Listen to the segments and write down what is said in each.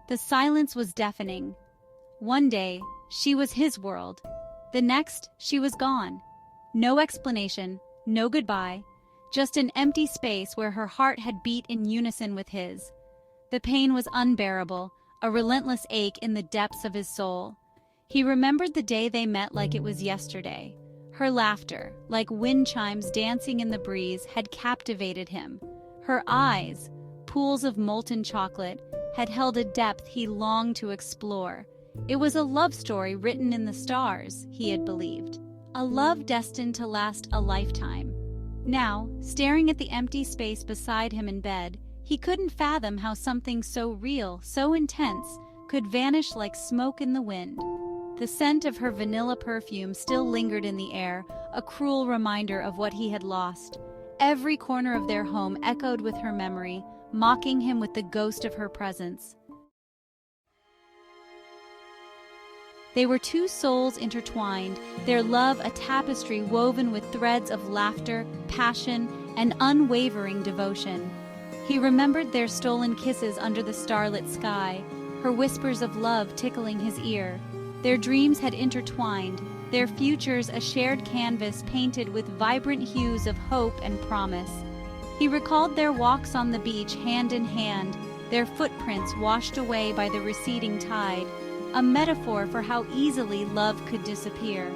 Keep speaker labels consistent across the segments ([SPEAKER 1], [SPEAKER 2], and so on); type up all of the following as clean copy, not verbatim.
[SPEAKER 1] The silence was deafening. One day, she was his world. The next, she was gone. No explanation, no goodbye, just an empty space where her heart had beat in unison with his. The pain was unbearable, a relentless ache in the depths of his soul. He remembered the day they met like it was yesterday. Her laughter, like wind chimes dancing in the breeze, had captivated him. Her eyes, pools of molten chocolate, had held a depth he longed to explore. It was a love story written in the stars, he had believed. A love destined to last a lifetime. Now, staring at the empty space beside him in bed, he couldn't fathom how something so real, so intense, could vanish like smoke in the wind. The scent of her vanilla perfume still lingered in the air, a cruel reminder of what he had lost. Every corner of their home echoed with her memory, mocking him with the ghost of her presence. They were two souls intertwined, their love a tapestry woven with threads of laughter, passion, and unwavering devotion. He remembered their stolen kisses under the starlit sky, her whispers of love tickling his ear. Their dreams had intertwined, their futures a shared canvas painted with vibrant hues of hope and promise. He recalled their walks on the beach hand in hand, their footprints washed away by the receding tide, a metaphor for how easily love could disappear.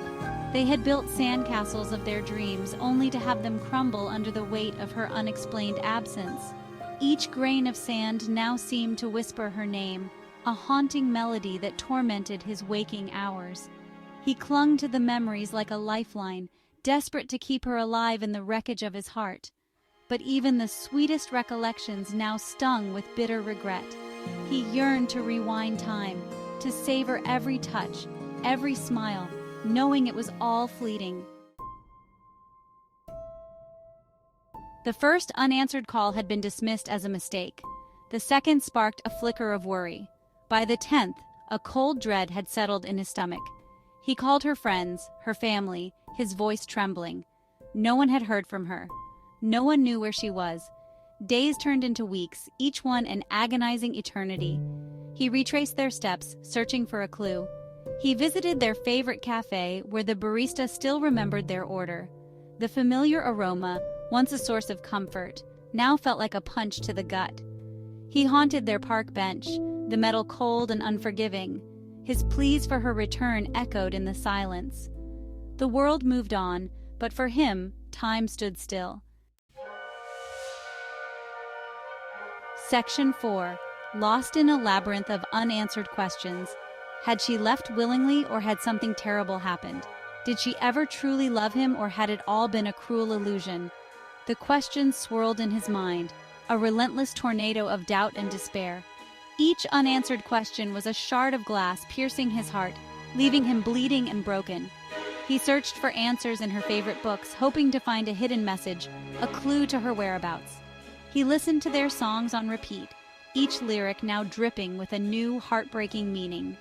[SPEAKER 1] They had built sandcastles of their dreams only to have them crumble under the weight of her unexplained absence. Each grain of sand now seemed to whisper her name, a haunting melody that tormented his waking hours. He clung to the memories like a lifeline, desperate to keep her alive in the wreckage of his heart. But even the sweetest recollections now stung with bitter regret. He yearned to rewind time, to savor every touch, every smile, knowing it was all fleeting. The first unanswered call had been dismissed as a mistake. The second sparked a flicker of worry. By the 10th, a cold dread had settled in his stomach. He called her friends, her family, his voice trembling. No one had heard from her. No one knew where she was. Days turned into weeks, each one an agonizing eternity. He retraced their steps, searching for a clue. He visited their favorite cafe, where the barista still remembered their order. The familiar aroma, once a source of comfort, now felt like a punch to the gut. He haunted their park bench, the metal cold and unforgiving. His pleas for her return echoed in the silence. The world moved on, but for him, time stood still. Section 4. Lost in a labyrinth of unanswered questions. Had she left willingly, or had something terrible happened? Did she ever truly love him, or had it all been a cruel illusion? The questions swirled in his mind, a relentless tornado of doubt and despair. Each unanswered question was a shard of glass piercing his heart, leaving him bleeding and broken. He searched for answers in her favorite books, hoping to find a hidden message, a clue to her whereabouts. He listened to their songs on repeat, each lyric now dripping with a new, heartbreaking meaning.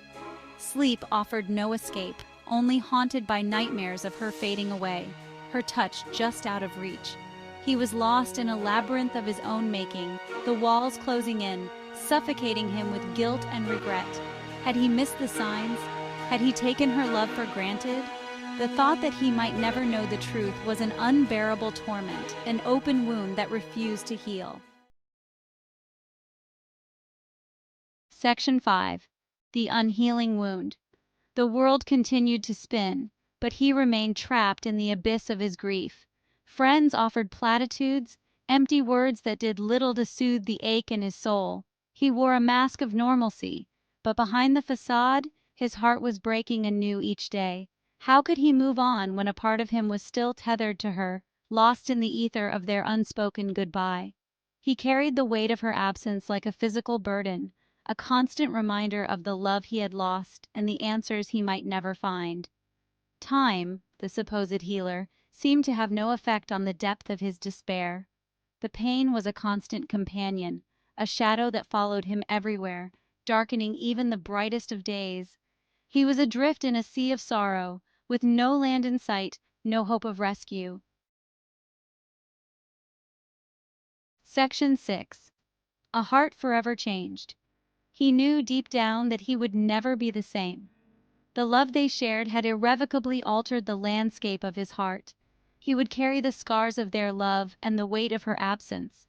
[SPEAKER 1] Sleep offered no escape, only haunted by nightmares of her fading away, her touch just out of reach. He was lost in a labyrinth of his own making, the walls closing in, suffocating him with guilt and regret. Had he missed the signs? Had he taken her love for granted? The thought that he might never know the truth was an unbearable torment, an open wound that refused to heal. Section 5. The Unhealing Wound. The world continued to spin, but he remained trapped in the abyss of his grief. Friends offered platitudes, empty words that did little to soothe the ache in his soul. He wore a mask of normalcy, but behind the facade, his heart was breaking anew each day. How could he move on when a part of him was still tethered to her, lost in the ether of their unspoken goodbye? He carried the weight of her absence like a physical burden, a constant reminder of the love he had lost and the answers he might never find. Time, the supposed healer, seemed to have no effect on the depth of his despair. The pain was a constant companion, a shadow that followed him everywhere, darkening even the brightest of days. He was adrift in a sea of sorrow, with no land in sight, no hope of rescue. Section 6. A Heart Forever Changed. He knew deep down that he would never be the same. The love they shared had irrevocably altered the landscape of his heart. He would carry the scars of their love and the weight of her absence.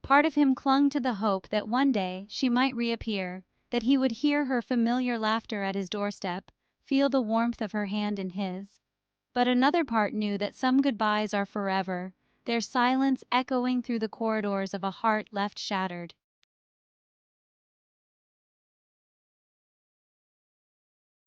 [SPEAKER 1] Part of him clung to the hope that one day she might reappear, that he would hear her familiar laughter at his doorstep, feel the warmth of her hand in his. But another part knew that some goodbyes are forever, their silence echoing through the corridors of a heart left shattered.